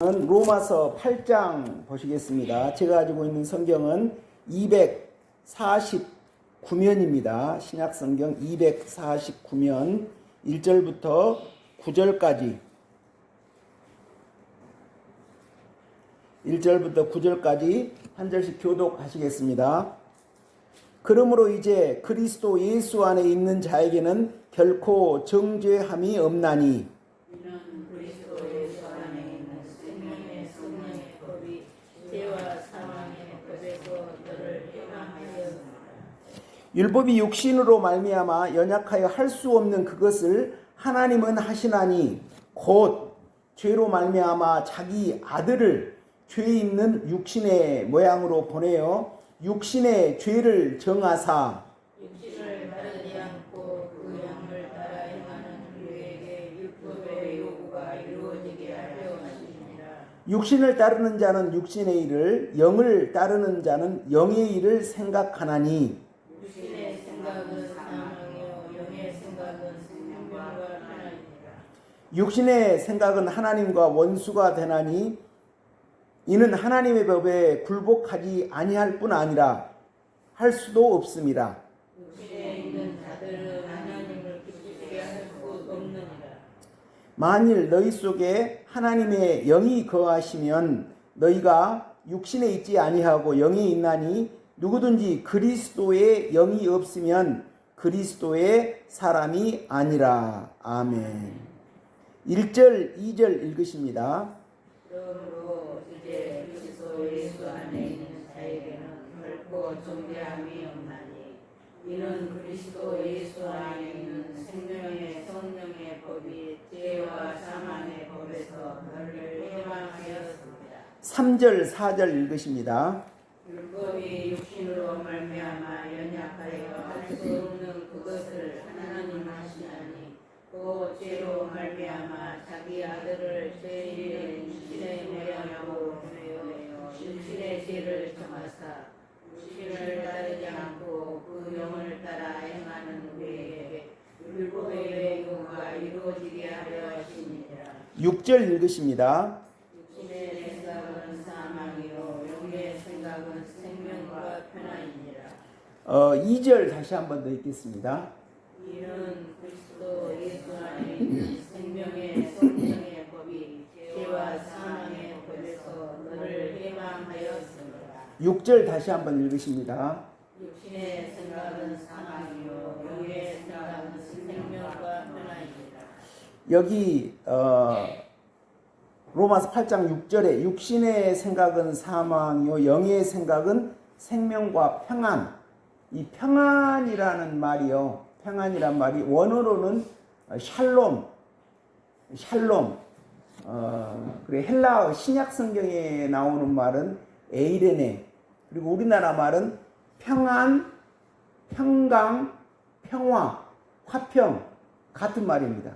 로마서 8장 보시겠습니다. 제가 가지고 있는 성경은 249면입니다. 신약성경 249면 1절부터 9절까지 1절부터 9절까지 한 절씩 교독하시겠습니다. 그러므로 이제 그리스도 예수 안에 있는 자에게는 결코 정죄함이 없나니 율법이 육신으로 말미암아 연약하여 할 수 없는 그것을 하나님은 하시나니 곧 죄로 말미암아 자기 아들을 죄 있는 육신의 모양으로 보내어 육신의 죄를 정하사 육신을 따르지 않고 그 영을 따라 행하는 우리에게 율법의 요구가 이루어지게 하려 하십니다. 육신을 따르는 자는 육신의 일을 영을 따르는 자는 영의 일을 생각하나니 육신의 생각은 사망이요 영의 생각은 생명과 하나님이라. 육신의 생각은 하나님과 원수가 되나니 이는 하나님의 법에 굴복하지 아니할 뿐 아니라 할 수도 없습니다. 육신에 있는 자들은 하나님을 기쁘시게 할 수 없느니라. 만일 너희 속에 하나님의 영이 거하시면 너희가 육신에 있지 아니하고 영에 있나니 누구든지 그리스도의 영이 없으면 그리스도의 사람이 아니라. 아멘. 1절 2절 읽으십니다. 그러므로 이제 그리스도 예수 안에 있는 자에게는 결코 정죄함이 없나니 이는 그리스도 예수 안에 있는 생명의 성령의 법이 죄와 사망의 법에서 너를 해방하였습니다. 3절 4절 읽으십니다. 율법이 육신으로 말미암아 연약하여 할 수 없는 그것을 하나님 하시나니 또 죄로 말미암아 자기 아들을 죄인의 육신의 모양으로 보내어 육신의 죄를 정하사 육신을 따르지 않고 그 영을 따라 행하는 우리에게 율법의 요구가 이루어지게 하려 하시니라. 6절 읽으십니다. 육신의 생각은 사망이요 영의 생각은 생명과 편안이니라. 2절 다시 한번 더 읽겠습니다. 이는 그리스도 예수 안에 있는 생명의 성령의 법이 죄와 사망의 법에서 너를 해방하였습니다. 6절 다시 한번 읽으십니다. 육신의 생각은 사망이요 영의 생각은 생명과 편안이니라. 여기 로마서 8장 6절에 육신의 생각은 사망이요 영의 생각은 생명과 평안. 이 평안이라는 말이요. 평안이란 말이 원어로는 샬롬. 그리고 헬라어 신약 성경에 나오는 말은 에이레네. 그리고 우리나라 말은 평안, 평강, 평화, 화평 같은 말입니다.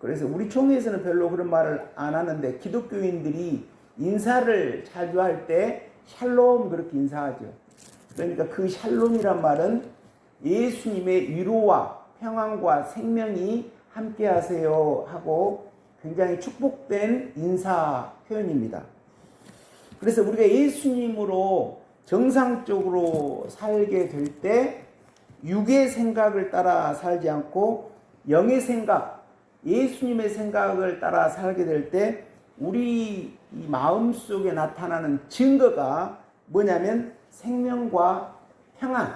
그래서 우리 총회에서는 별로 그런 말을 안 하는데 기독교인들이 인사를 자주 할 때 샬롬 그렇게 인사하죠. 그러니까 그 샬롬이란 말은 예수님의 위로와 평안과 생명이 함께 하세요 하고 굉장히 축복된 인사 표현입니다. 그래서 우리가 예수님으로 정상적으로 살게 될 때 육의 생각을 따라 살지 않고 영의 생각, 예수님의 생각을 따라 살게 될 때 우리 이 마음속에 나타나는 증거가 뭐냐면 생명과 평안,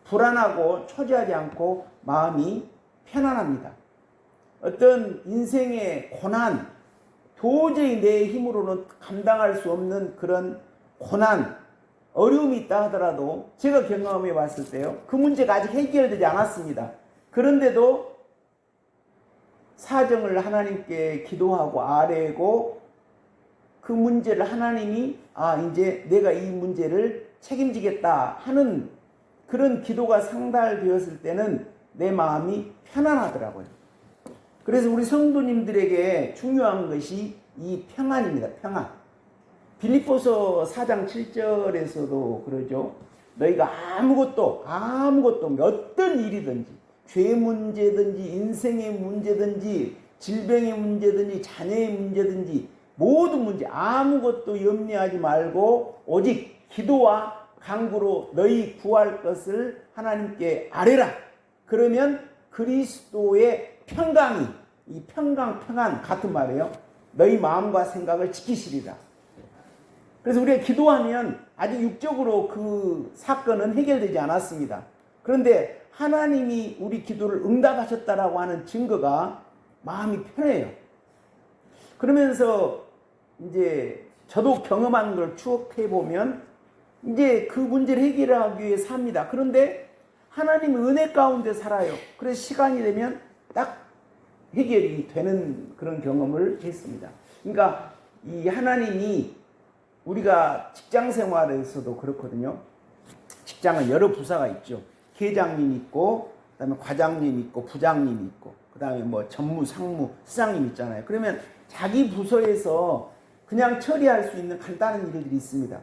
불안하고 초조하지 않고 마음이 편안합니다. 어떤 인생의 고난, 도저히 내 힘으로는 감당할 수 없는 그런 고난, 어려움이 있다 하더라도 제가 경험해 봤을 때요, 그 문제가 아직 해결되지 않았습니다. 그런데도 사정을 하나님께 기도하고 아뢰고 그 문제를 하나님이 이제 내가 이 문제를 책임지겠다 하는 그런 기도가 상달되었을 때는 내 마음이 편안하더라고요. 그래서 우리 성도님들에게 중요한 것이 이 평안입니다. 평안. 빌립보서 4장 7절에서도 그러죠. 너희가 아무것도 어떤 일이든지 죄 문제든지 인생의 문제든지 질병의 문제든지 자녀의 문제든지 모든 문제 아무것도 염려하지 말고 오직 기도와 간구로 너희 구할 것을 하나님께 아뢰라. 그러면 그리스도의 평강이, 이 평안 같은 말이에요. 너희 마음과 생각을 지키시리라. 그래서 우리가 기도하면 아직 육적으로 그 사건은 해결되지 않았습니다. 그런데 하나님이 우리 기도를 응답하셨다라고 하는 증거가 마음이 편해요. 그러면서 이제 저도 경험한 걸 추억해 보면 이제 그 문제를 해결하기 위해 삽니다. 그런데 하나님의 은혜 가운데 살아요. 그래서 시간이 되면 딱 해결이 되는 그런 경험을 했습니다. 그러니까 이 하나님이 우리가 직장 생활에서도 그렇거든요. 직장은 여러 부서가 있죠. 계장님 있고, 그다음에 과장님 있고, 부장님 있고, 그다음에 뭐 전무, 상무, 수장님 있잖아요. 그러면 자기 부서에서 그냥 처리할 수 있는 간단한 일들이 있습니다.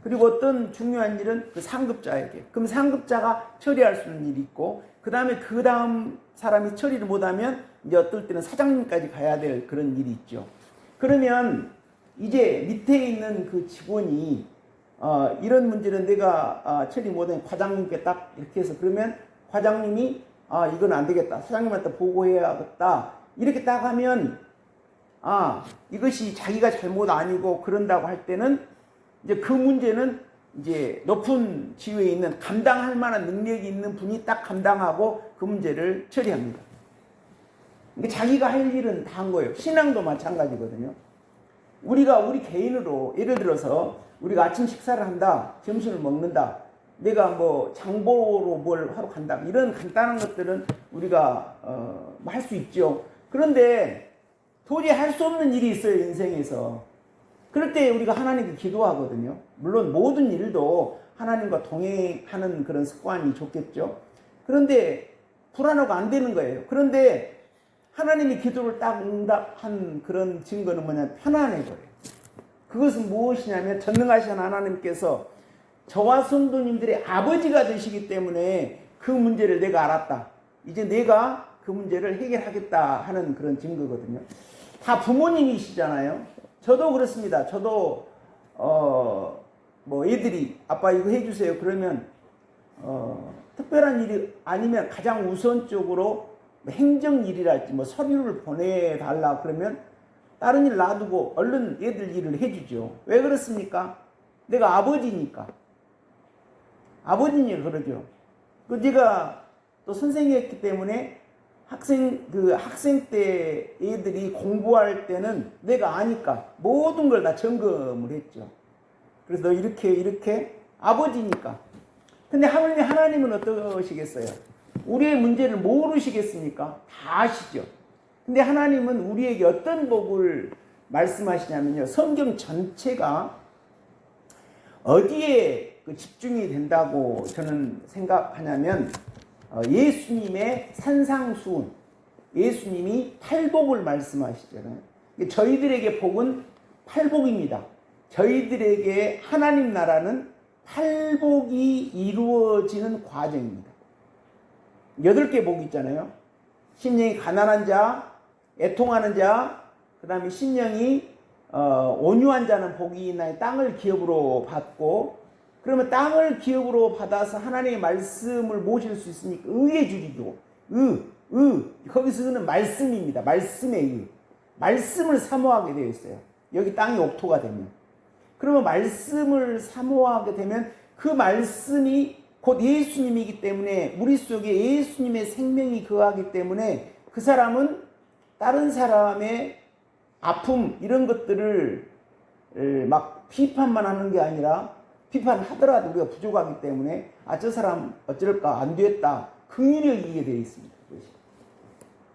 그리고 어떤 중요한 일은 그 상급자에게. 그럼 상급자가 처리할 수 있는 일이 있고, 그 다음 사람이 처리를 못하면 이제 어떨 때는 사장님까지 가야 될 그런 일이 있죠. 그러면 이제 밑에 있는 그 직원이 이런 문제는 내가 처리 못하면 과장님께 딱 이렇게 해서 그러면 과장님이 이건 안 되겠다. 사장님한테 보고해야겠다. 이렇게 딱 하면 이것이 자기가 잘못 아니고 그런다고 할 때는 이제 그 문제는 이제 높은 지위에 있는 감당할 만한 능력이 있는 분이 딱 감당하고 그 문제를 처리합니다. 그러니까 자기가 할 일은 다 한 거예요. 신앙도 마찬가지거든요. 우리가 우리 개인으로 예를 들어서 우리가 아침 식사를 한다, 점심을 먹는다, 내가 뭐 장보러 뭘 하러 간다, 이런 간단한 것들은 우리가 할 수 있죠. 그런데 도저히 할 수 없는 일이 있어요, 인생에서. 그럴 때 우리가 하나님께 기도하거든요. 물론 모든 일도 하나님과 동행하는 그런 습관이 좋겠죠. 그런데 불안하고 안 되는 거예요. 그런데 하나님이 기도를 딱 응답한 그런 증거는 뭐냐면 편안해져요. 그것은 무엇이냐면 전능하신 하나님께서 저와 성도님들의 아버지가 되시기 때문에 그 문제를 내가 알았다. 이제 내가 그 문제를 해결하겠다 하는 그런 증거거든요. 다 부모님이시잖아요. 저도 그렇습니다. 저도 뭐 애들이 아빠 이거 해주세요. 그러면 특별한 일이 아니면 가장 우선적으로 행정일이랄지 뭐 서류를 보내달라 그러면 다른 일 놔두고 얼른 애들 일을 해주죠. 왜 그렇습니까? 내가 아버지니까. 아버지니까 그러죠. 그 네가 또 선생이었기 때문에 학생 때 애들이 공부할 때는 내가 아니까 모든 걸 다 점검을 했죠. 그래서 너 이렇게 아버지니까. 근데 하나님은 어떠시겠어요? 우리의 문제를 모르시겠습니까? 다 아시죠. 근데 하나님은 우리에게 어떤 복을 말씀하시냐면요. 성경 전체가 어디에 집중이 된다고 저는 생각하냐면 예수님의 산상수훈, 예수님이 팔복을 말씀하시잖아요. 저희들에게 복은 팔복입니다. 저희들에게 하나님 나라는 팔복이 이루어지는 과정입니다. 8개 복이 있잖아요. 심령이 가난한 자, 애통하는 자, 그 다음에 심령이 온유한 자는 복이 있나니 땅을 기업으로 받고, 그러면 땅을 기업으로 받아서 하나님의 말씀을 모실 수 있으니까 의의 줄이고, 거기서는 말씀입니다. 말씀의 의. 말씀을 사모하게 되어 있어요. 여기 땅이 옥토가 되면. 그러면 말씀을 사모하게 되면 그 말씀이 곧 예수님이기 때문에 우리 속에 예수님의 생명이 거하기 때문에 그 사람은 다른 사람의 아픔 이런 것들을 막 비판만 하는 게 아니라 비판하더라도 우리가 부족하기 때문에 저 사람 어쩔까 안 됐다 긍휼히 여기게 되어 있습니다.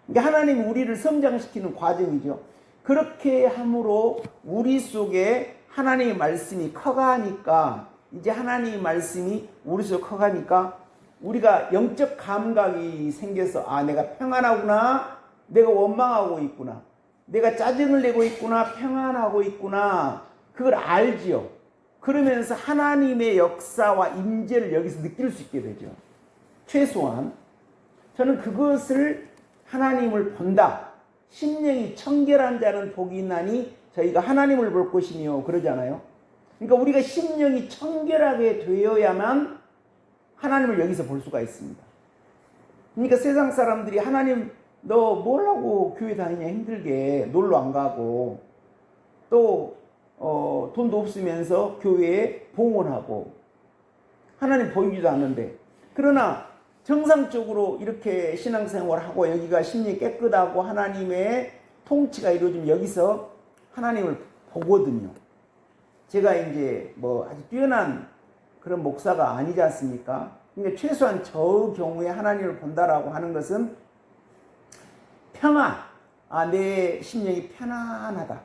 그러니까 하나님이 우리를 성장시키는 과정이죠. 그렇게 함으로 우리 속에 하나님의 말씀이 커가니까 이제 하나님의 말씀이 우리 속에 커가니까 우리가 영적 감각이 생겨서 내가 평안하구나, 내가 원망하고 있구나, 내가 짜증을 내고 있구나, 평안하고 있구나, 그걸 알지요. 그러면서 하나님의 역사와 임재를 여기서 느낄 수 있게 되죠. 최소한 저는 그것을 하나님을 본다. 심령이 청결한 자는 복이 있나니 저희가 하나님을 볼 것이며 그러잖아요. 그러니까 우리가 심령이 청결하게 되어야만 하나님을 여기서 볼 수가 있습니다. 그러니까 세상 사람들이 하나님 너 뭐라고 교회 다니냐 힘들게 놀러 안 가고 또 돈도 없으면서 교회에 봉헌하고 하나님 보이지도 않는데, 그러나 정상적으로 이렇게 신앙생활하고 여기가 심령이 깨끗하고 하나님의 통치가 이루어지면 여기서 하나님을 보거든요. 제가 이제 뭐 아주 뛰어난 그런 목사가 아니지 않습니까? 그러니까 최소한 저 경우에 하나님을 본다라고 하는 것은 평안, 내 심령이 편안하다.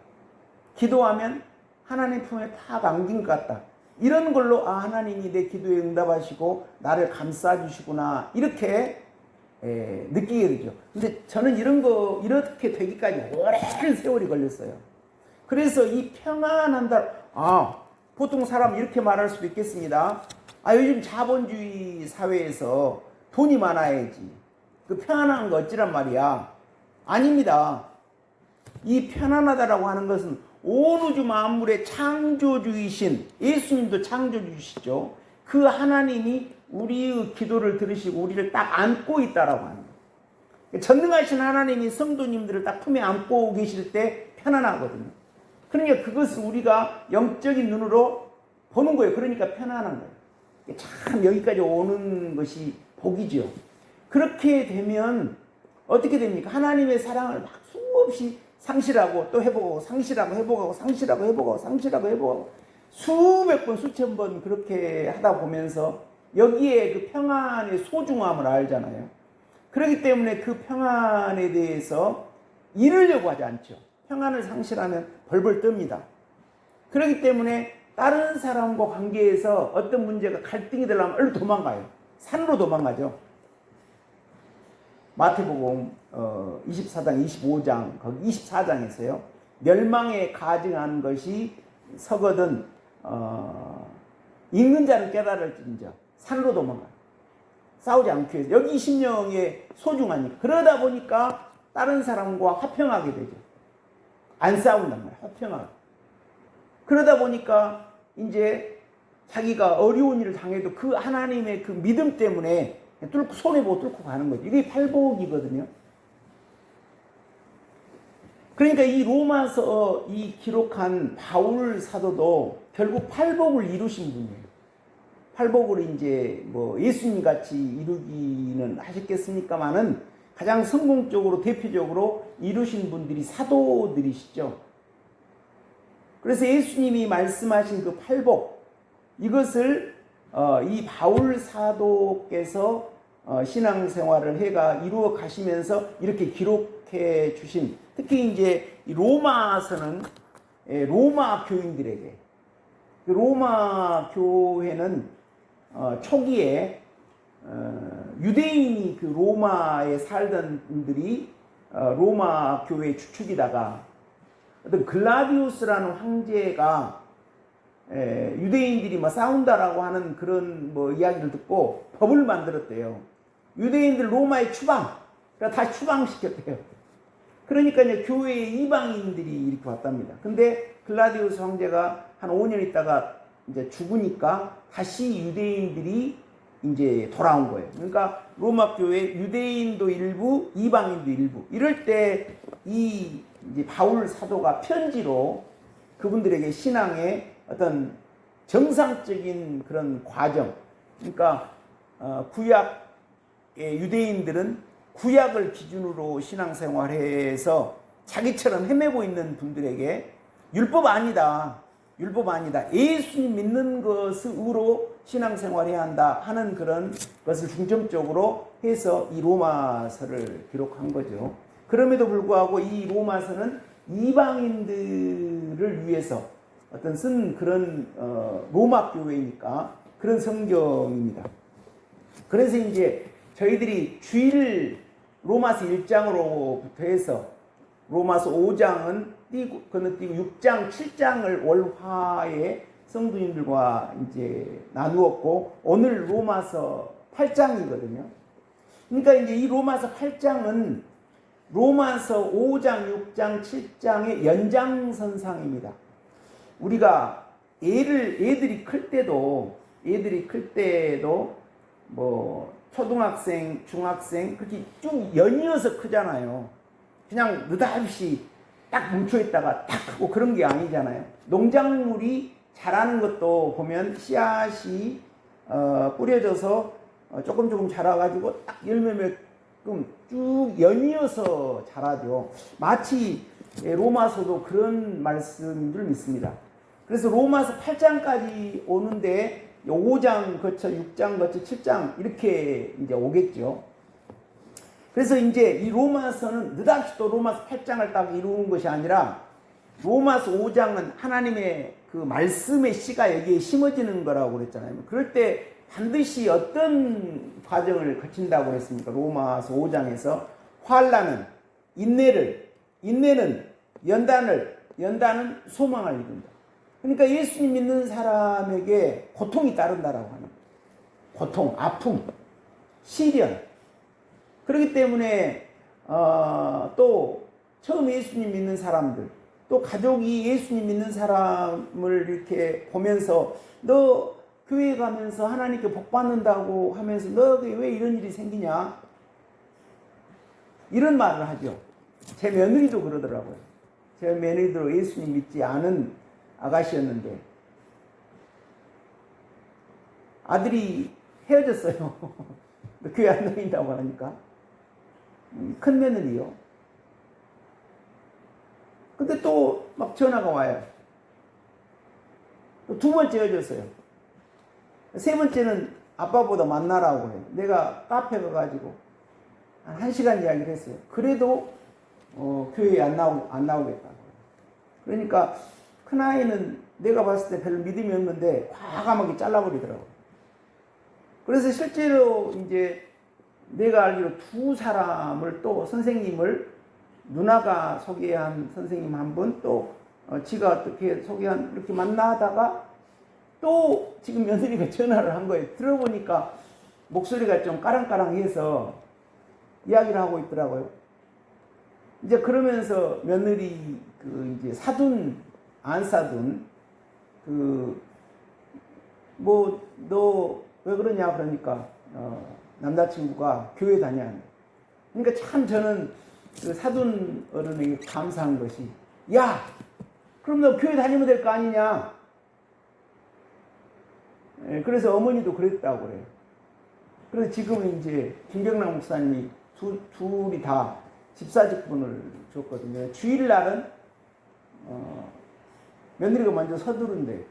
기도하면 하나님 품에 팍 안긴 것 같다. 이런 걸로 하나님이 내 기도에 응답하시고 나를 감싸주시구나 이렇게 느끼게 되죠. 근데 저는 이렇게 되기까지 오랜 세월이 걸렸어요. 그래서 이 평안한다. 보통 사람 이렇게 말할 수도 있겠습니다. 요즘 자본주의 사회에서 돈이 많아야지 그 편안한 거 어찌란 말이야. 아닙니다. 이 편안하다라고 하는 것은 온 우주 만물의 창조주이신 예수님도 창조주시죠. 그 하나님이 우리의 기도를 들으시고 우리를 딱 안고 있다라고 하는 거예요. 전능하신 하나님이 성도님들을 딱 품에 안고 계실 때 편안하거든요. 그러니까 그것을 우리가 영적인 눈으로 보는 거예요. 그러니까 편안한 거예요. 참 여기까지 오는 것이 복이죠. 그렇게 되면 어떻게 됩니까? 하나님의 사랑을 막 수없이 상실하고 또 회복하고 상실하고 회복하고 상실하고 회복하고 상실하고 회복하고 수백 번 수천 번 그렇게 하다 보면서 여기에 그 평안의 소중함을 알잖아요. 그렇기 때문에 그 평안에 대해서 잃으려고 하지 않죠. 평안을 상실하면 벌벌 뜹니다. 그렇기 때문에 다른 사람과 관계에서 어떤 문제가 갈등이 되려면 얼른 도망가요. 산으로 도망가죠. 마태복음 24장 25장 거기 24장에서요. 멸망에 가증한 것이 서거든 읽는 자는 깨달을진저 산으로 도망가요. 싸우지 않기 위해서. 여기 심령에 소중하니까. 그러다 보니까 다른 사람과 화평하게 되죠. 안 싸운단 말이에요. 화평하게. 그러다 보니까 이제 자기가 어려운 일을 당해도 그 하나님의 그 믿음 때문에 손해보고 뚫고 가는 거죠. 이게 팔복이거든요. 그러니까 이 로마서 이 기록한 바울 사도도 결국 팔복을 이루신 분이에요. 팔복을 이제 뭐 예수님 같이 이루기는 하셨겠습니까만은 가장 성공적으로 대표적으로 이루신 분들이 사도들이시죠. 그래서 예수님이 말씀하신 그 팔복, 이것을 이 바울 사도께서 신앙생활을 해가 이루어 가시면서 이렇게 기록해 주신, 특히 이제 로마서는 로마 교인들에게, 로마 교회는 초기에 유대인이 그 로마에 살던 분들이 로마 교회의 주축이다가 어떤 글라디우스라는 황제가 유대인들이 뭐 싸운다라고 하는 그런 뭐 이야기를 듣고 법을 만들었대요. 유대인들 로마에 추방, 그러니까 다 추방시켰대요. 그러니까 이제 교회에 이방인들이 이렇게 왔답니다. 근데 글라디우스 황제가 한 5년 있다가 이제 죽으니까 다시 유대인들이 이제 돌아온 거예요. 그러니까 로마 교회 유대인도 일부, 이방인도 일부. 이럴 때 이 이제 바울 사도가 편지로 그분들에게 신앙의 어떤 정상적인 그런 과정, 그러니까 구약의 유대인들은 구약을 기준으로 신앙생활해서 자기처럼 헤매고 있는 분들에게 율법 아니다, 율법 아니다, 예수님 믿는 것으로 신앙생활해야 한다 하는 그런 것을 중점적으로 해서 이 로마서를 기록한 거죠. 그럼에도 불구하고 이 로마서는 이방인들을 위해서 어떤 쓴 그런 로마 교회니까 그런 성경입니다. 그래서 이제 저희들이 주일 로마서 1장으로부터 해서 로마서 5장은 건너뛰고 6장, 7장을 월화에 성도님들과 이제 나누었고 오늘 로마서 8장이거든요. 그러니까 이제 이 로마서 8장은 로마서 5장, 6장, 7장의 연장선상입니다. 우리가 애들이 클 때도 뭐 초등학생, 중학생 그렇게 쭉 연이어서 크잖아요. 그냥 느닷없이 딱 뭉쳐있다가 딱 크고 그런 게 아니잖아요. 농작물이 자라는 것도 보면 씨앗이 뿌려져서 조금 자라가지고 딱 열매맺끔 쭉 연이어서 자라죠. 마치 로마서도 그런 말씀인 줄 믿습니다. 그래서 로마서 8장까지 오는데 5장 거쳐 6장 거쳐 7장 이렇게 이제 오겠죠. 그래서 이제 이 로마서는 느닷없이 또 로마서 8장을 딱 이루는 것이 아니라 로마서 5장은 하나님의 그 말씀의 씨가 여기에 심어지는 거라고 그랬잖아요. 그럴 때 반드시 어떤 과정을 거친다고 그랬습니까? 로마서 5장에서 환난은 인내는 연단은 소망을 이룬다. 그러니까 예수님 믿는 사람에게 고통이 따른다라고 하는 거예요. 고통, 아픔, 시련. 그렇기 때문에 또 처음 예수님 믿는 사람들, 또 가족이 예수님 믿는 사람을 이렇게 보면서 너 교회 가면서 하나님께 복 받는다고 하면서 너 왜 이런 일이 생기냐? 이런 말을 하죠. 제 며느리도 그러더라고요. 제 며느리도 예수님 믿지 않은 아가씨였는데 아들이 헤어졌어요. 교회 안 다닌다고 하니까. 큰 며느리요. 근데 또 막 전화가 와요. 또 두 번째 헤어졌어요. 세 번째는 아빠보다 만나라고 해요. 내가 카페 가가지고 한 1시간 이야기를 했어요. 그래도 교회에 안 나오겠다고. 그러니까 큰아이는 내가 봤을 때 별로 믿음이 없는데 과감하게 잘라버리더라고요. 그래서 실제로 이제 내가 알기로 두 사람을 또 선생님을 누나가 소개한 선생님 한 분, 또 지가 어떻게 소개한 이렇게 만나다가 또 지금 며느리가 전화를 한 거예요. 들어보니까 목소리가 좀 까랑까랑해서 이야기를 하고 있더라고요. 이제 그러면서 며느리 그 이제 안 사둔 뭐 너 왜 그러냐 그러니까 남자친구가 교회 다녀. 그러니까 참 저는 그 사돈 어른에게 감사한 것이 야 그럼 너 교회 다니면 될 거 아니냐. 그래서 어머니도 그랬다고 그래요. 그래서 지금은 이제 김병락 목사님이 둘이 다 집사직분을 줬거든요. 주일날은 며느리가 먼저 서두른데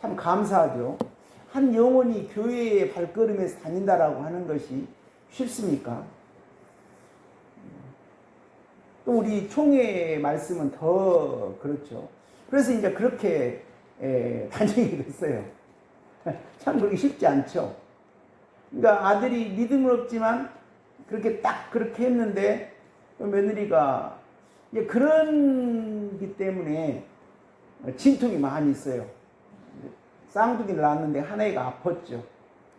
참 감사하죠. 한 영혼이 교회의 발걸음에서 다닌다라고 하는 것이 쉽습니까? 또 우리 총회의 말씀은 더 그렇죠. 그래서 이제 그렇게 다니게 됐어요. 참 그러기 쉽지 않죠. 그러니까 아들이 믿음은 없지만 그렇게 했는데 며느리가 그런 기 때문에 진통이 많이 있어요. 쌍둥이를 낳았는데 하나가 아팠죠.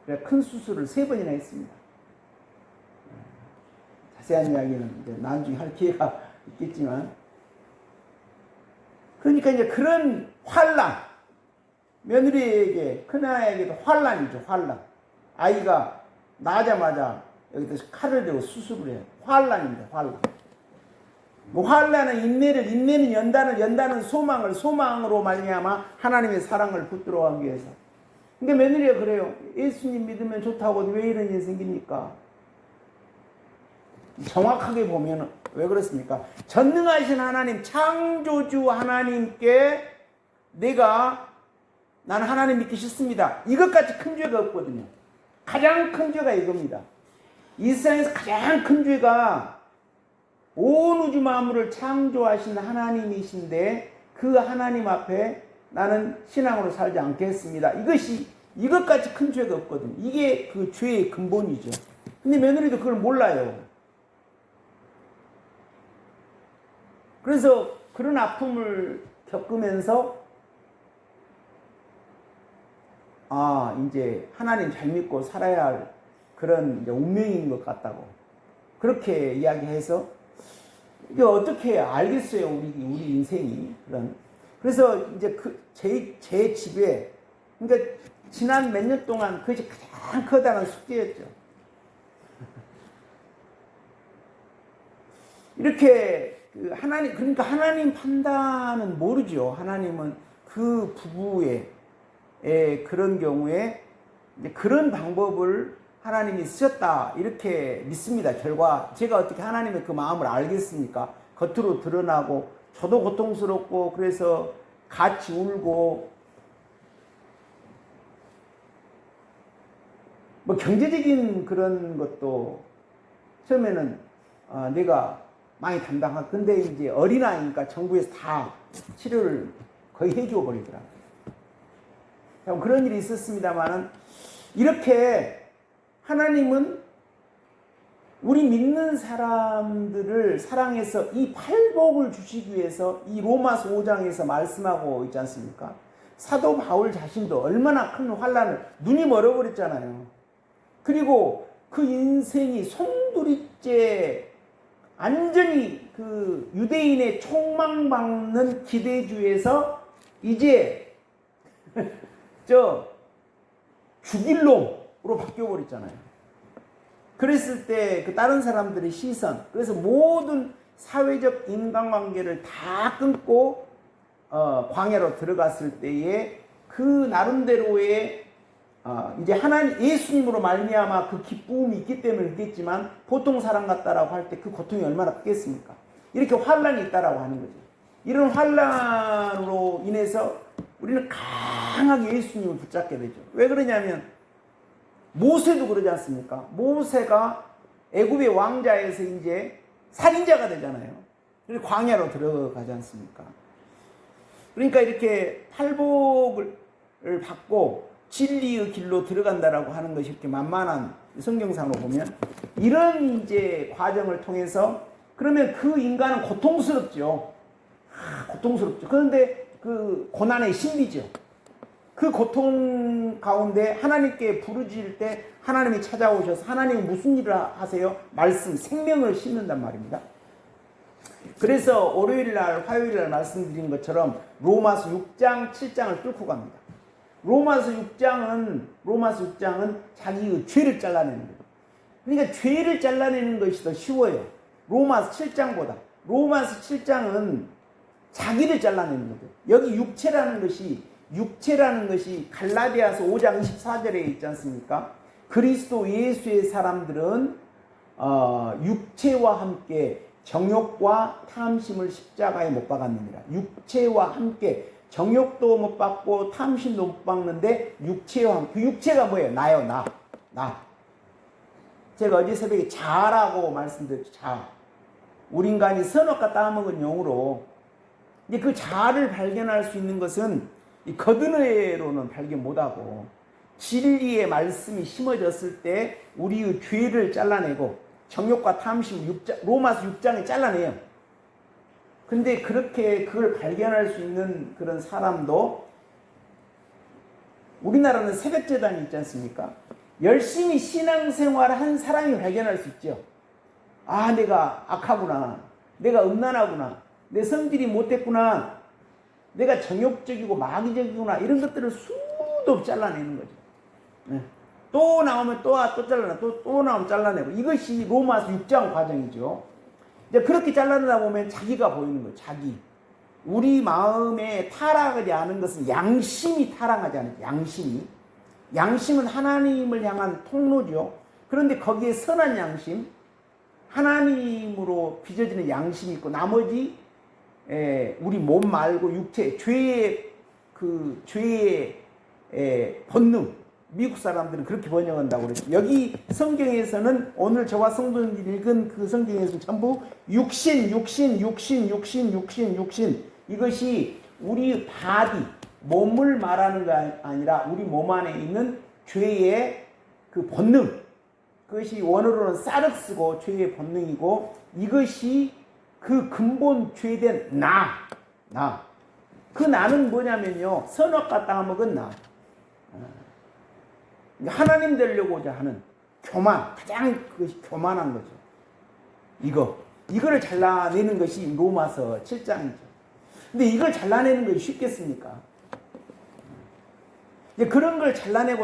그래서 큰 수술을 3번이나 했습니다. 자세한 이야기는 이제 나중에 할 기회가 있겠지만, 그러니까 이제 그런 환난, 며느리에게, 큰아이에게도 환난이죠, 환난. 아이가 나자마자 여기서 칼을 대고 수술을 해요. 환난입니다, 환난. 뭐 환난은 인내는 연단은 소망으로 말미암아 하나님의 사랑을 붙들어가기 위해서. 근데 며느리가 그래요. 예수님 믿으면 좋다고 왜 이런 일이 생깁니까? 정확하게 보면 왜 그렇습니까? 전능하신 하나님, 창조주 하나님께 나는 하나님 믿기 싫습니다. 이것까지 큰 죄가 없거든요. 가장 큰 죄가 이겁니다. 이 세상에서 가장 큰 죄가 온 우주 만물을 창조하신 하나님이신데 그 하나님 앞에 나는 신앙으로 살지 않겠습니다. 이것까지 큰 죄가 없거든요. 이게 그 죄의 근본이죠. 근데 며느리도 그걸 몰라요. 그래서 그런 아픔을 겪으면서 이제 하나님 잘 믿고 살아야 할 그런 이제 운명인 것 같다고 그렇게 이야기해서 이게 어떻게 알겠어요, 우리 인생이. 그래서 이제 제 집에, 그러니까 지난 몇 년 동안 그것이 가장 커다란 숙제였죠. 이렇게 그러니까 하나님 판단은 모르죠. 하나님은 그 부부의 그런 경우에 그런 방법을 하나님이 쓰셨다 이렇게 믿습니다. 결과 제가 어떻게 하나님의 그 마음을 알겠습니까? 겉으로 드러나고 저도 고통스럽고 그래서 같이 울고 뭐 경제적인 그런 것도 처음에는 내가 많이 담당하고 근데 이제 어린아이니까 정부에서 다 치료를 거의 해줘 버리더라고요. 그런 일이 있었습니다만은 이렇게 하나님은 우리 믿는 사람들을 사랑해서 이 팔복을 주시기 위해서 이 로마서 5장에서 말씀하고 있지 않습니까? 사도 바울 자신도 얼마나 큰 환난을 눈이 멀어버렸잖아요. 그리고 그 인생이 송두리째 완전히 그 유대인의 총망받는 기대주에서 이제 죽일 놈으로 바뀌어버렸잖아요. 그랬을 때 그 다른 사람들의 시선, 그래서 모든 사회적 인간관계를 다 끊고 광야로 들어갔을 때에 그 나름대로의 이제 하나님 예수님으로 말미암아 그 기쁨이 있기 때문에 그랬지만 보통 사람 같다라고 할 때 그 고통이 얼마나 크겠습니까? 이렇게 환란이 있다라고 하는 거죠. 이런 환란으로 인해서 우리는 강하게 예수님을 붙잡게 되죠. 왜 그러냐면 모세도 그러지 않습니까? 모세가 애굽의 왕자에서 이제 살인자가 되잖아요. 그래서 광야로 들어가지 않습니까? 그러니까 이렇게 팔복을 받고 진리의 길로 들어간다라고 하는 것이 이렇게 만만한 성경상으로 보면 이런 이제 과정을 통해서 그러면 그 인간은 고통스럽죠. 고통스럽죠. 그런데 그 고난의 신비죠. 그 고통 가운데 하나님께 부르짖을 때 하나님이 찾아오셔서 하나님이 무슨 일을 하세요? 말씀, 생명을 심는단 말입니다. 그래서 월요일날, 화요일날 말씀드린 것처럼 로마서 6장, 7장을 뚫고 갑니다. 로마서 6장은 자기의 죄를 잘라내는 거예요. 그러니까 죄를 잘라내는 것이 더 쉬워요. 로마서 7장보다. 로마서 7장은 자기를 잘라내는 거죠. 여기 육체라는 것이 갈라디아서 5장 24절에 있지 않습니까? 그리스도 예수의 사람들은 육체와 함께 정욕과 탐심을 십자가에 못 박았느니라. 육체와 함께 정욕도 못 받고 탐심도 못 받는데 육체와 함께. 그 육체가 뭐예요? 나요. 나. 제가 어제 새벽에 자라고 말씀드렸죠. 자. 우리 인간이 선악과 따먹은 영으로 이제 그 자아를 발견할 수 있는 것은 이 거드뇌로는 발견 못하고 진리의 말씀이 심어졌을 때 우리의 죄를 잘라내고 정욕과 탐심 로마서 6장에 잘라내요. 근데 그렇게 그걸 발견할 수 있는 그런 사람도 우리나라는 새벽재단이 있지 않습니까? 열심히 신앙생활을 한 사람이 발견할 수 있죠. 아, 내가 악하구나. 내가 음란하구나. 내 성질이 못됐구나. 내가 정욕적이고 마귀적이구나. 이런 것들을 수도 없이 잘라내는 거죠. 네. 또 나오면 또 잘라내. 또 나오면 잘라내고. 이것이 로마서 6장 과정이죠. 이제 그렇게 잘라내다 보면 자기가 보이는 거예요. 자기. 우리 마음에 타락하지 않은 것은 양심이 타락하지 않아요. 양심은 하나님을 향한 통로죠. 그런데 거기에 선한 양심, 하나님으로 빚어지는 양심이 있고 나머지 우리 몸 말고 육체, 죄의 본능. 미국 사람들은 그렇게 번역한다고 그랬죠. 여기 성경에서는 오늘 저와 성도님들이 읽은 그 성경에서는 전부 육신. 이것이 우리 바디, 몸을 말하는 게 아니라 우리 몸 안에 있는 죄의 그 본능. 그것이 원어로는 사르스고 죄의 본능이고 이것이 그 근본 죄된 나. 그 나는 뭐냐면요. 선악과 따먹은 나. 하나님 되려고자 하는 교만. 가장 그것이 교만한 거죠. 이거. 이거를 잘라내는 것이 로마서 7장이죠. 근데 이걸 잘라내는 것이 쉽겠습니까? 이제 그런 걸 잘라낼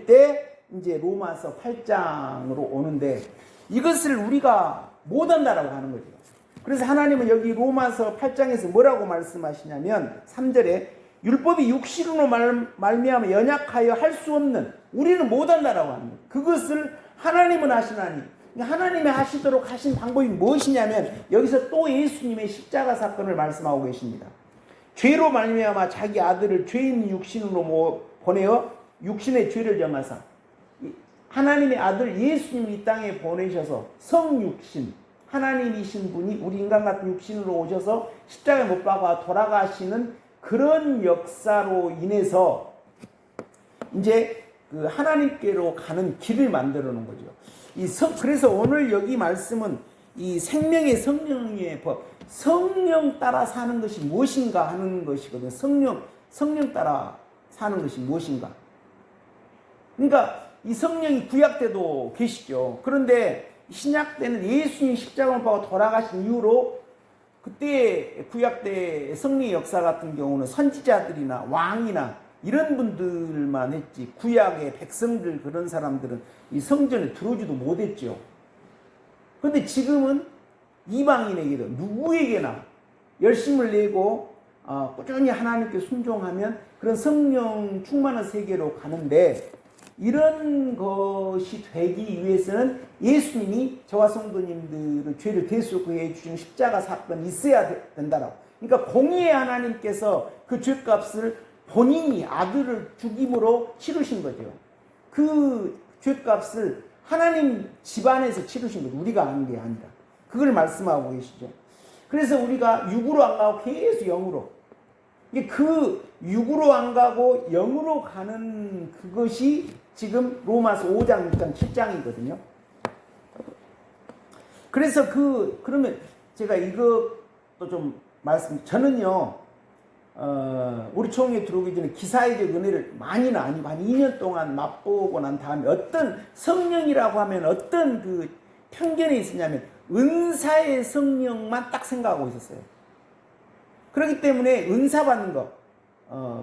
때 이제 로마서 8장으로 오는데 이것을 우리가 못한다라고 하는 거죠. 그래서 하나님은 여기 로마서 8장에서 뭐라고 말씀하시냐면 3절에 율법이 육신으로 말미암아 연약하여 할 수 없는, 우리는 못한다라고 하는 거예요. 그것을 하나님은 하시나니, 하나님이 하시도록 하신 방법이 무엇이냐면 여기서 또 예수님의 십자가 사건을 말씀하고 계십니다. 죄로 말미암아 자기 아들을 죄인 육신으로 보내어 육신의 죄를 정하사, 하나님의 아들 예수님을 이 땅에 보내셔서 성육신, 하나님이신 분이 우리 인간 같은 육신으로 오셔서 십자가에 못 박아 돌아가시는 그런 역사로 인해서 이제 그 하나님께로 가는 길을 만들어 놓은 거죠. 그래서 오늘 여기 말씀은 이 생명의 성령의 법, 성령 따라 사는 것이 무엇인가 하는 것이거든요. 성령 따라 사는 것이 무엇인가. 그러니까 이 성령이 구약 때도 계시죠. 그런데 신약 때는 예수님 십자가를 박아 돌아가신 이후로 그때 구약 때 성령의 역사 같은 경우는 선지자들이나 왕이나 이런 분들만 했지, 구약의 백성들 그런 사람들은 이 성전에 들어오지도 못했죠. 그런데 지금은 이방인에게도 누구에게나 열심을 내고 꾸준히 하나님께 순종하면 그런 성령 충만한 세계로 가는데, 이런 것이 되기 위해서는 예수님이 저와 성도님들의 죄를 대속해 주신 십자가 사건이 있어야 된다라고. 그러니까 공의의 하나님께서 그 죄값을 본인이 아들을 죽임으로 치르신 거죠. 그 죄값을 하나님 집안에서 치르신 거죠. 우리가 하는 게 아니라. 그걸 말씀하고 계시죠. 그래서 우리가 육으로 안 가고 계속 영으로. 그 육으로 안 가고 영으로 가는 그것이 지금 로마서 5장, 6장, 7장이거든요. 그래서 그러면 제가 이것도 좀 저는요, 우리 총회에 들어오기 전에 기사회적 은혜를 많이는 아니고 한 2년 동안 맛보고 난 다음에 어떤 성령이라고 하면 어떤 그 편견이 있었냐면 은사의 성령만 딱 생각하고 있었어요. 그렇기 때문에 은사 받는 거,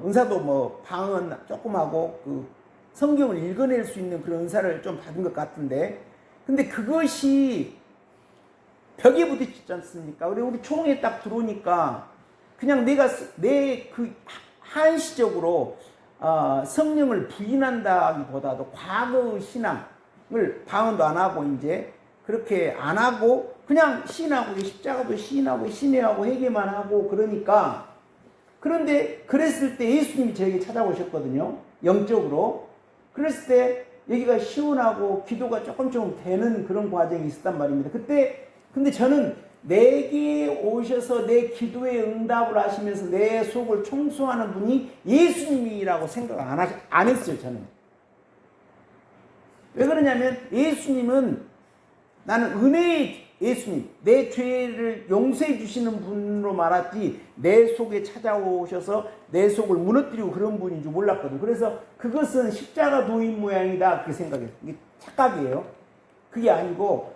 은사도 뭐 방언 조금 하고 그 성경을 읽어낼 수 있는 그런 은사를 좀 받은 것 같은데, 근데 그것이 벽에 부딪히지 않습니까? 우리 총회에 딱 들어오니까 그냥 내 그 한시적으로 성령을 부인한다기보다도 과거 신앙을 방언도 안 하고 이제 그렇게 안 하고 그냥 시인하고 십자가도 시인하고 신뢰하고 회개만 하고 그러니까, 그런데 그랬을 때 예수님이 저에게 찾아오셨거든요. 영적으로. 그랬을 때 여기가 시원하고 기도가 조금 되는 그런 과정이 있었단 말입니다. 근데 저는 내게 오셔서 내 기도에 응답을 하시면서 내 속을 청소하는 분이 예수님이라고 생각 안 했어요, 저는. 왜 그러냐면 예수님은, 나는 은혜의 예수님, 내 죄를 용서해 주시는 분으로 말았지 내 속에 찾아오셔서 내 속을 무너뜨리고 그런 분인 줄 몰랐거든요. 그래서 그것은 십자가 도인 모양이다 그렇게 생각했어요. 이게 착각이에요. 그게 아니고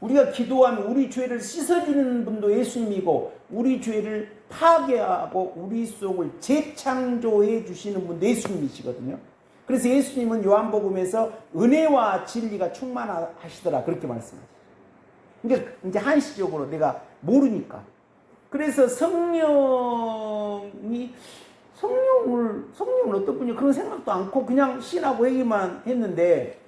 우리가 기도하면 우리 죄를 씻어주는 분도 예수님이고 우리 죄를 파괴하고 우리 속을 재창조해 주시는 분도 예수님이시거든요. 그래서 예수님은 요한복음에서 은혜와 진리가 충만하시더라 그렇게 말씀하세요. 이제 한시적으로 내가 모르니까. 그래서 성령을 어떤 분이 그런 생각도 않고 그냥 신하고 얘기만 했는데,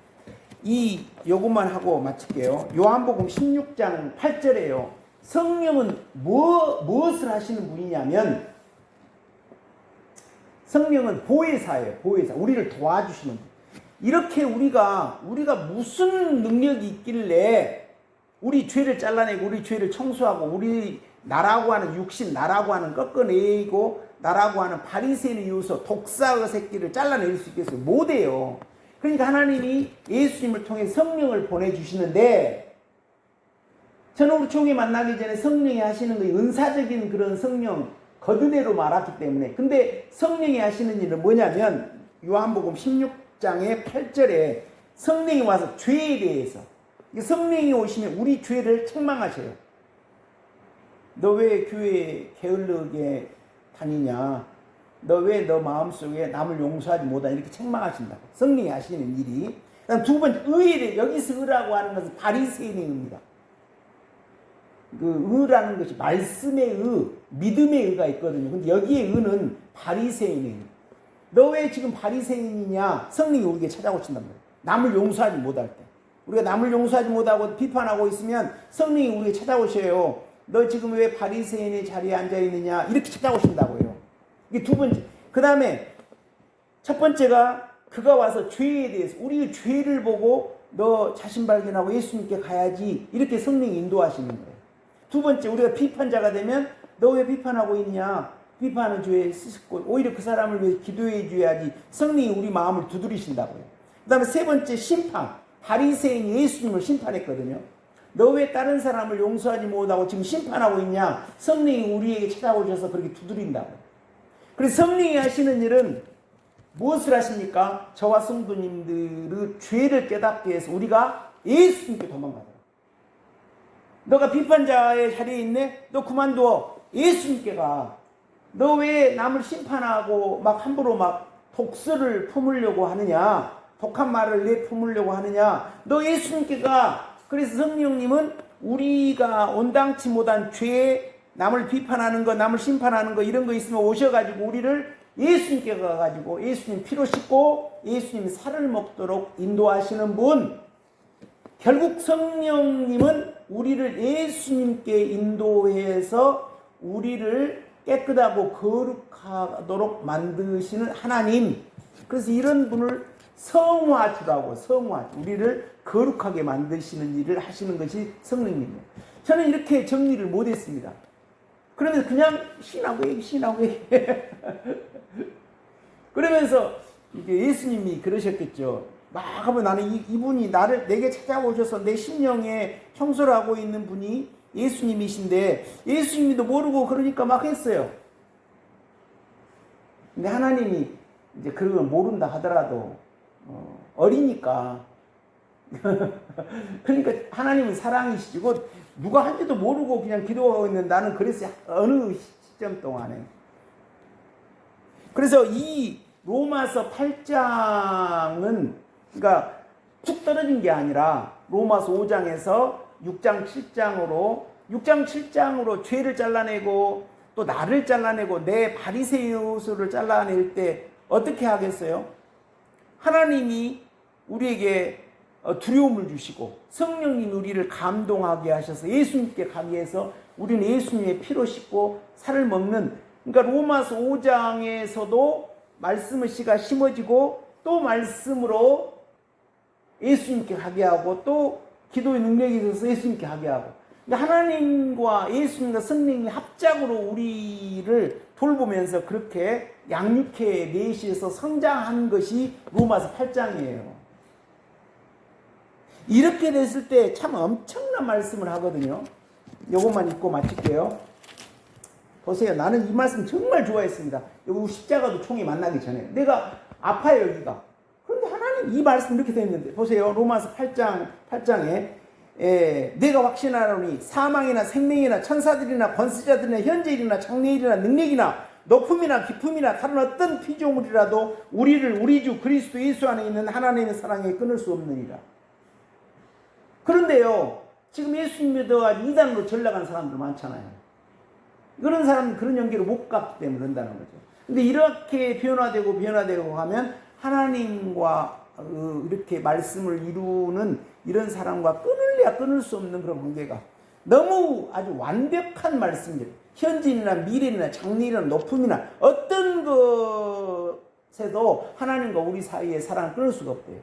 요것만 하고 마칠게요. 요한복음 16장 8절에요. 성령은 무엇을 하시는 분이냐면, 성령은 보혜사예요. 보혜사. 우리를 도와주시는 분. 이렇게 우리가 무슨 능력이 있길래 우리 죄를 잘라내고 우리 죄를 청소하고 우리 나라고 하는 육신, 나라고 하는 꺾어내고 나라고 하는 바리새인의 요소, 독사의 새끼를 잘라낼 수 있겠어요? 못해요. 그러니까 하나님이 예수님을 통해 성령을 보내주시는데, 저는 우리 총회 만나기 전에 성령이 하시는 거 은사적인 그런 성령 거듭내로 말았기 때문에, 근데 성령이 하시는 일은 뭐냐면 요한복음 16장의 8절에 성령이 와서 죄에 대해서, 성령이 오시면 우리 죄를 책망하셔요. 너 왜 교회 게을르게 다니냐? 너 왜 너 마음속에 남을 용서하지 못하냐? 이렇게 책망하신다고. 성령이 하시는 일이. 그다음 두 번째, 의에 여기서 의라고 하는 것은 바리새인의 의입니다. 그 의라는 것이 말씀의 의, 믿음의 의가 있거든요. 근데 여기에 의는 바리새인의 의. 너 왜 지금 바리새인이냐? 성령이 우리에게 찾아오신단 말이에요. 남을 용서하지 못할 때. 우리가 남을 용서하지 못하고 비판하고 있으면 성령이 우리에게 찾아오셔요. 너 지금 왜 바리새인의 자리에 앉아 있느냐? 이렇게 찾아오신다고요. 이게 두 번째. 그 다음에 첫 번째가 그가 와서 죄에 대해서 우리의 죄를 보고 너 자신 발견하고 예수님께 가야지, 이렇게 성령이 인도하시는 거예요. 두 번째, 우리가 비판자가 되면 너 왜 비판하고 있냐? 비판하는 죄에 쓰셨고 오히려 그 사람을 위해 기도해 줘야지, 성령이 우리 마음을 두드리신다고요. 그 다음에 세 번째, 심판. 바리새인이 예수님을 심판했거든요. 너 왜 다른 사람을 용서하지 못하고 지금 심판하고 있냐? 성령이 우리에게 찾아오셔서 그렇게 두드린다고요. 그래서 성령이 하시는 일은 무엇을 하십니까? 저와 성도님들의 죄를 깨닫게 해서 우리가 예수님께 도망가더라. 너가 비판자의 자리에 있네? 너 그만둬. 예수님께 가. 너 왜 남을 심판하고 막 함부로 막 독설을 품으려고 하느냐? 독한 말을 내품으려고 하느냐? 너 예수님께 가. 그래서 성령님은 우리가 온당치 못한 죄, 남을 비판하는 거, 남을 심판하는 거, 이런 거 있으면 오셔가지고 우리를 예수님께 가가지고 예수님 피로 씻고 예수님 살을 먹도록 인도하시는 분. 결국 성령님은 우리를 예수님께 인도해서 우리를 깨끗하고 거룩하도록 만드시는 하나님. 그래서 이런 분을 성화주라고, 성화주. 우리를 거룩하게 만드시는 일을 하시는 것이 성령님이에요. 저는 이렇게 정리를 못했습니다. 그러면서 그냥 신하고 얘기. 그러면서 이게 예수님이 그러셨겠죠. 막 하면 나는 이분이 내게 찾아오셔서 내 심령에 청소를 하고 있는 분이 예수님이신데 예수님도 모르고 그러니까 막 했어요. 근데 하나님이 이제 그런 걸 모른다 하더라도 어리니까 그러니까 하나님은 사랑이시고 누가 한지도 모르고 그냥 기도하고 있는 나는 그랬어요. 어느 시점 동안에. 그래서 이 로마서 8장은 그러니까 툭 떨어진 게 아니라 로마서 5장에서 6장 7장으로 죄를 잘라내고 또 나를 잘라내고 내 바리새인을 잘라낼 때 어떻게 하겠어요? 하나님이 우리에게 두려움을 주시고 성령님이 우리를 감동하게 하셔서 예수님께 가게 해서 우리는 예수님의 피로 씻고 살을 먹는, 그러니까 로마서 5장에서도 말씀의 씨가 심어지고 또 말씀으로 예수님께 가게 하고 또 기도의 능력이 있어서 예수님께 가게 하고, 그러니까 하나님과 예수님과 성령이 합작으로 우리를 돌보면서 그렇게 양육해 내시에서 성장한 것이 로마서 8장이에요. 이렇게 됐을 때 참 엄청난 말씀을 하거든요. 요것만 읽고 마칠게요. 보세요. 나는 이 말씀 정말 좋아했습니다. 여기 십자가도 총이 만나기 전에. 내가 아파요, 여기가. 그런데 하나님 이 말씀 이렇게 되어 있는데, 보세요. 로마서 8장에 내가 확신하노니 사망이나 생명이나 천사들이나 권세자들이나 현재일이나 장래일이나 능력이나 높음이나 깊음이나 다른 어떤 피조물이라도 우리를 우리 주 그리스도 예수 안에 있는 하나님의 사랑에 끊을 수 없느니라. 그런데요, 지금 예수님 믿어가지고 이단으로 전락한 사람들 많잖아요. 그런 사람은 그런 연기를 못 갔기 때문에 그런다는 거죠. 근데 이렇게 변화되고 하면 하나님과 이렇게 말씀을 이루는 이런 사람과 끊을래야 끊을 수 없는 그런 관계가 너무 아주 완벽한 말씀들, 현진이나 미래나 장래나 높음이나 어떤 것에도 하나님과 우리 사이의 사랑을 끊을 수가 없대요.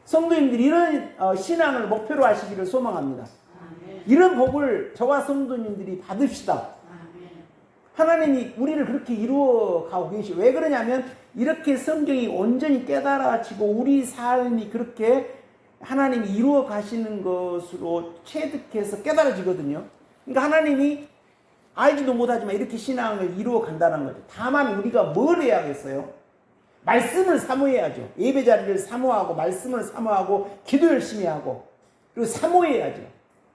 성도님들이 이런 신앙을 목표로 하시기를 소망합니다. 아멘. 이런 복을 저와 성도님들이 받읍시다. 아멘. 하나님이 우리를 그렇게 이루어가고 계시고, 왜 그러냐면 이렇게 성경이 온전히 깨달아지고 우리 삶이 그렇게 하나님이 이루어 가시는 것으로 체득해서 깨달아지거든요. 그러니까 하나님이 알지도 못하지만 이렇게 신앙을 이루어 간다는 거죠. 다만 우리가 뭘 해야겠어요? 말씀을 사모해야죠. 예배 자리를 사모하고 말씀을 사모하고 기도 열심히 하고, 그리고 사모해야죠.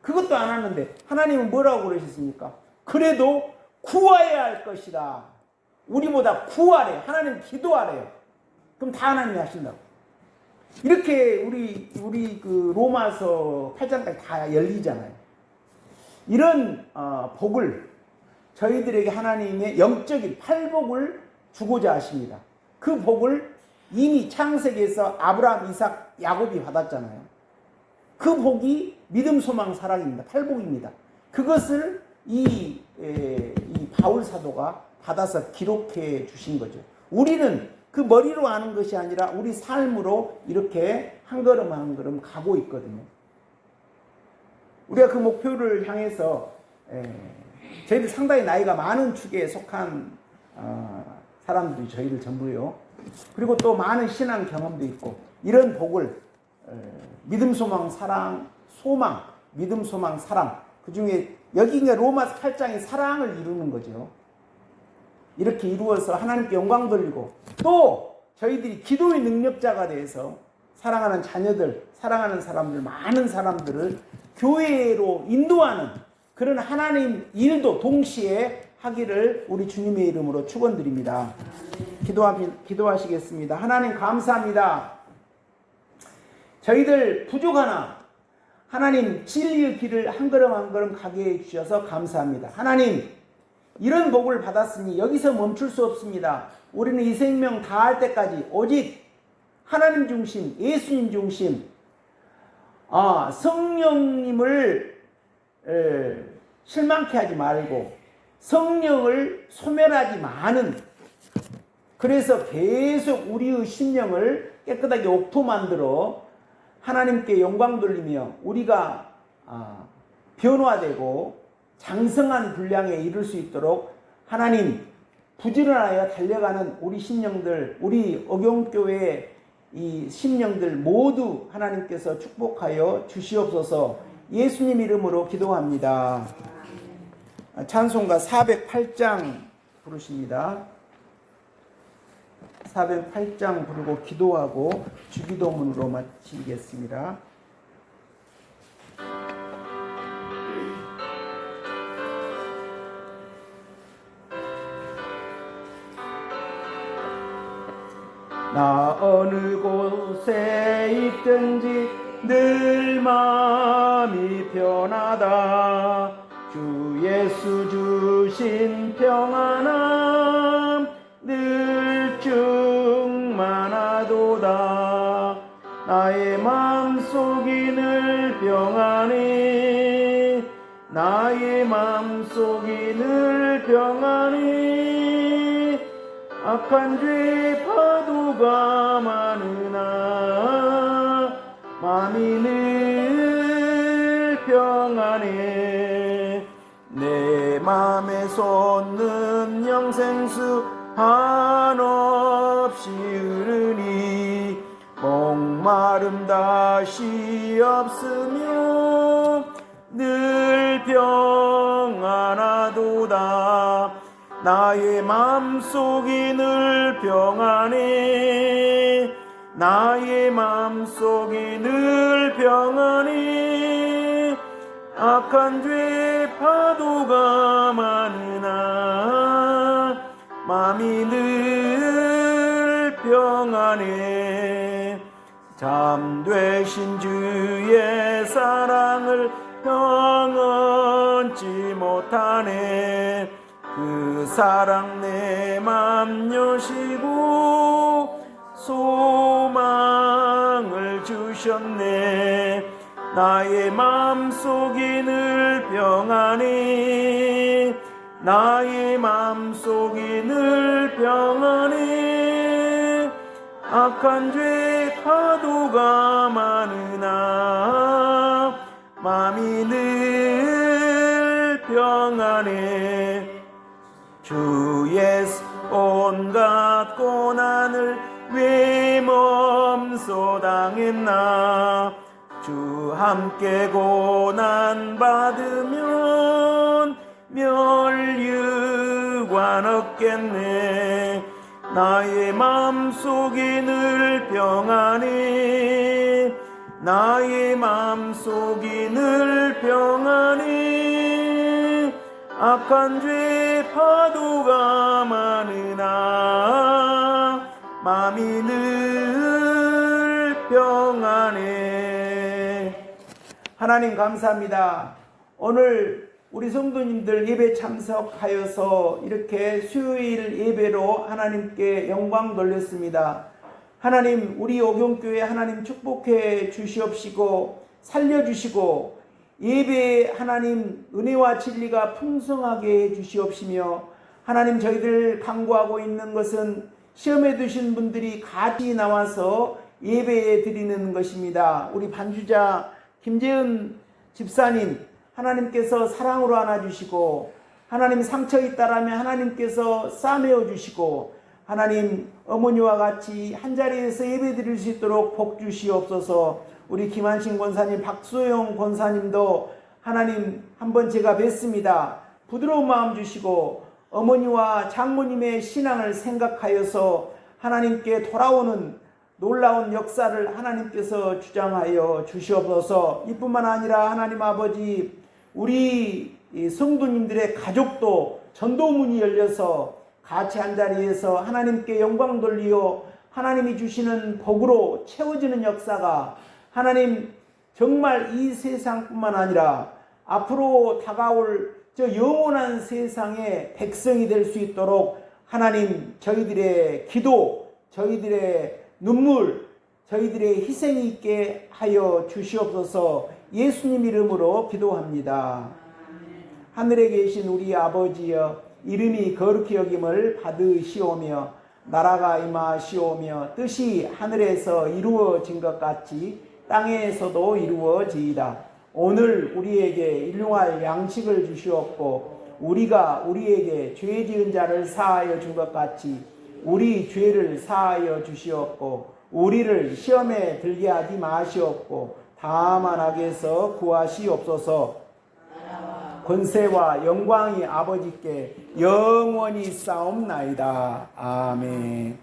그것도 안 하는데 하나님은 뭐라고 그러셨습니까? 그래도 구하여야 할 것이다. 우리보다 구하래요. 하나님 기도하래요. 그럼 다 하나님이 하신다고. 이렇게 우리 그 로마서 8장까지 다 열리잖아요. 이런 복을 저희들에게 하나님의 영적인 팔복을 주고자 하십니다. 그 복을 이미 창세기에서 아브라함, 이삭, 야곱이 받았잖아요. 그 복이 믿음, 소망, 사랑입니다. 팔복입니다. 그것을 이 바울 사도가 받아서 기록해 주신 거죠. 우리는 그 머리로 아는 것이 아니라 우리 삶으로 이렇게 한 걸음 한 걸음 가고 있거든요. 우리가 그 목표를 향해서 저희들 상당히 나이가 많은 축에 속한 사람들이 저희들 전부요. 그리고 또 많은 신앙 경험도 있고 이런 복을 믿음, 소망, 사랑, 소망, 믿음, 소망, 사랑 그 중에 여기가 로마서 8장의 사랑을 이루는 거죠. 이렇게 이루어서 하나님께 영광 돌리고 또 저희들이 기도의 능력자가 돼서 사랑하는 자녀들, 사랑하는 사람들, 많은 사람들을 교회로 인도하는 그런 하나님 일도 동시에 하기를 우리 주님의 이름으로 축원드립니다. 기도하시겠습니다. 하나님 감사합니다. 저희들 부족하나 하나님 진리의 길을 한 걸음 한 걸음 가게 해주셔서 감사합니다. 하나님 이런 복을 받았으니 여기서 멈출 수 없습니다. 우리는 이 생명 다할 때까지 오직 하나님 중심, 예수님 중심, 성령님을 실망케 하지 말고 성령을 소멸하지 마는, 그래서 계속 우리의 심령을 깨끗하게 옥토 만들어 하나님께 영광 돌리며 우리가 변화되고 장성한 분량에 이를 수 있도록 하나님 부지런하여 달려가는 우리 심령들, 우리 어경교회의 이 심령들 모두 하나님께서 축복하여 주시옵소서. 예수님 이름으로 기도합니다. 찬송가 408장 부르십니다. 408장 부르고 기도하고 주기도문으로 마치겠습니다. 나 어느 곳에 있든지 늘 마음이 편하다. 주 예수 주신 평안함 늘 충만하도다. 나의 마음속이 늘 평안히, 나의 마음속이 늘 평안히. 악한 죄 파도가 많으나 마음이 늘 평안해. 내 맘에 솟는 영생수 한없이 흐르니 목마름 다시 없으며 늘 평안하도다. 나의 맘속이 늘 평안해, 나의 맘속이 늘 평안해. 악한 죄 파도가 많으나 마음이 늘 평안해. 잠되신 주의 사랑을 영원치 못하네. 그 사랑 내 맘 여시고 소망을 주셨네. 나의 맘속이 늘 평안해, 나의 맘속이 늘 평안해. 악한 죄 파도가 많으나 맘이 늘 평안해. 주 예수 온갖 고난을 왜 멈서 당했나. 주 함께 고난 받으면 멸류관 없겠네. 나의 맘속이 늘 평안해, 나의 마음속이 늘 평안해. 악한 죄 파도가 많으나 마음이 늘 평안해. 하나님 감사합니다. 오늘 우리 성도님들 예배 참석하여서 이렇게 수요일 예배로 하나님께 영광 돌렸습니다. 하나님, 우리 오경교회 하나님 축복해 주시옵시고 살려주시고 예배에 하나님 은혜와 진리가 풍성하게 해 주시옵시며, 하나님, 저희들 간구하고 있는 것은 시험에 두신 분들이 같이 나와서 예배에 드리는 것입니다. 우리 반주자 김재은 집사님, 하나님께서 사랑으로 안아주시고, 하나님 상처 있다라면 하나님께서 싸매어 주시고, 하나님 어머니와 같이 한자리에서 예배 드릴 수 있도록 복 주시옵소서. 우리 김한신 권사님, 박소영 권사님도 하나님 한번 제가 뵀습니다. 부드러운 마음 주시고 어머니와 장모님의 신앙을 생각하여서 하나님께 돌아오는 놀라운 역사를 하나님께서 주장하여 주시옵소서. 이뿐만 아니라 하나님 아버지, 우리 성도님들의 가족도 전도문이 열려서 같이 한자리에서 하나님께 영광 돌리어 하나님이 주시는 복으로 채워지는 역사가 하나님 정말 이 세상뿐만 아니라 앞으로 다가올 저 영원한 세상의 백성이 될 수 있도록 하나님, 저희들의 기도, 저희들의 눈물, 저희들의 희생이 있게 하여 주시옵소서. 예수님 이름으로 기도합니다. 하늘에 계신 우리 아버지여, 이름이 거룩히 여김을 받으시오며 나라가 임하시오며 뜻이 하늘에서 이루어진 것 같이 땅에서도 이루어지이다. 오늘 우리에게 일용할 양식을 주시옵고, 우리가 우리에게 죄 지은 자를 사하여 준 것 같이 우리 죄를 사하여 주시옵고, 우리를 시험에 들게 하지 마시옵고, 다만 악에서 구하시옵소서. 권세와 영광이 아버지께 영원히 싸움나이다. 아멘.